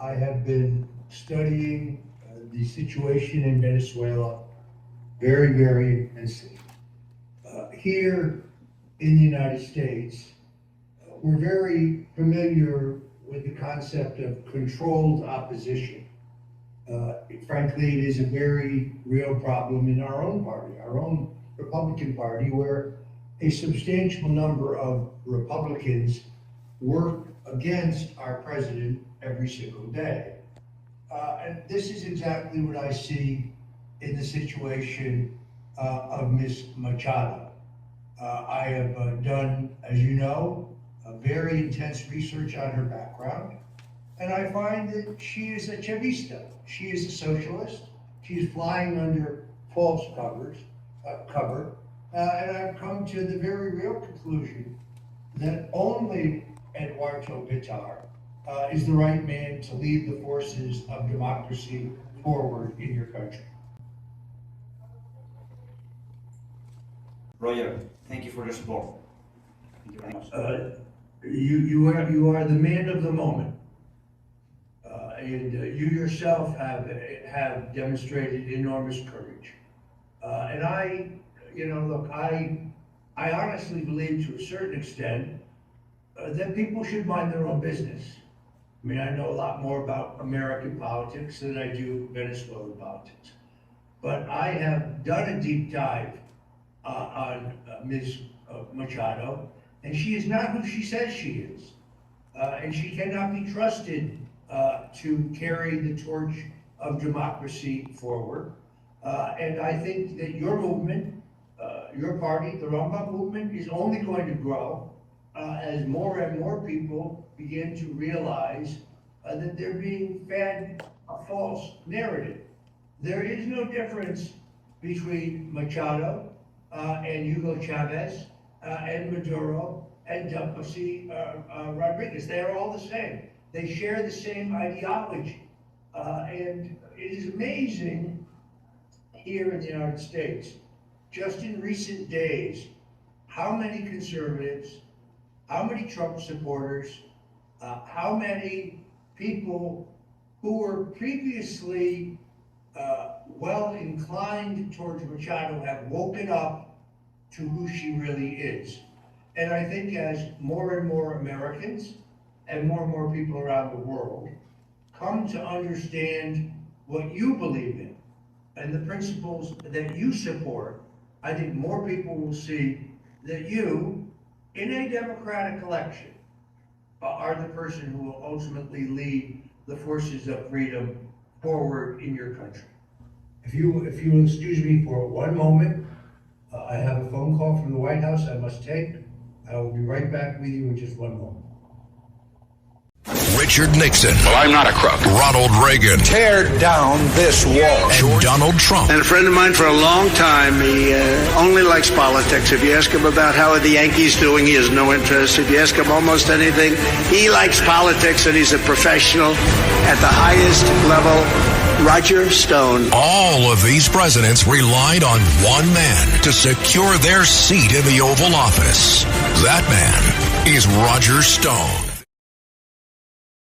I have been studying the situation in Venezuela very, very intensely. Here in the United States, we're very familiar with the concept of controlled opposition. Frankly, it is a very real problem in our own party, our own Republican Party, where a substantial number of Republicans work against our president every single day. And this is exactly what I see in the situation of Ms. Machado. I have done, as you know, a very intense research on her background, and I find that she is a chavista. She is a socialist. She is flying under false cover, and I've come to the very real conclusion that only Eduardo Bitar is the right man to lead the forces of democracy forward in your country. Roger, thank you for your support. Thank you very much. You are the man of the moment, and you yourself have demonstrated enormous courage. And I honestly believe to a certain extent that people should mind their own business. I mean, I know a lot more about American politics than I do Venezuelan politics, but I have done a deep dive on Ms. Machado, and she is not who she says she is, and she cannot be trusted to carry the torch of democracy forward. And I think that your movement, your party, the Rumba movement, is only going to grow as more and more people begin to realize that they're being fed a false narrative. There is no difference between Machado and Hugo Chavez and Maduro and Delcy Rodriguez. They are all the same. They share the same ideology. And it is amazing here in the United States, just in recent days, how many conservatives, how many Trump supporters, how many people who were previously well inclined towards Machado have woken up to who she really is. And I think as more and more Americans and more people around the world come to understand what you believe in and the principles that you support, I think more people will see that you, in a democratic election, are the person who will ultimately lead the forces of freedom forward in your country. If you will excuse me for one moment, I have a phone call from the White House I must take. I will be right back with you in just one moment. Richard Nixon. Well, I'm not a crook. Ronald Reagan. Tear down this wall. And Donald Trump. And a friend of mine for a long time, he only likes politics. If you ask him about how are the Yankees doing, he has no interest. If you ask him almost anything, he likes politics, and he's a professional at the highest level. Roger Stone. All of these presidents relied on one man to secure their seat in the Oval Office. That man is Roger Stone.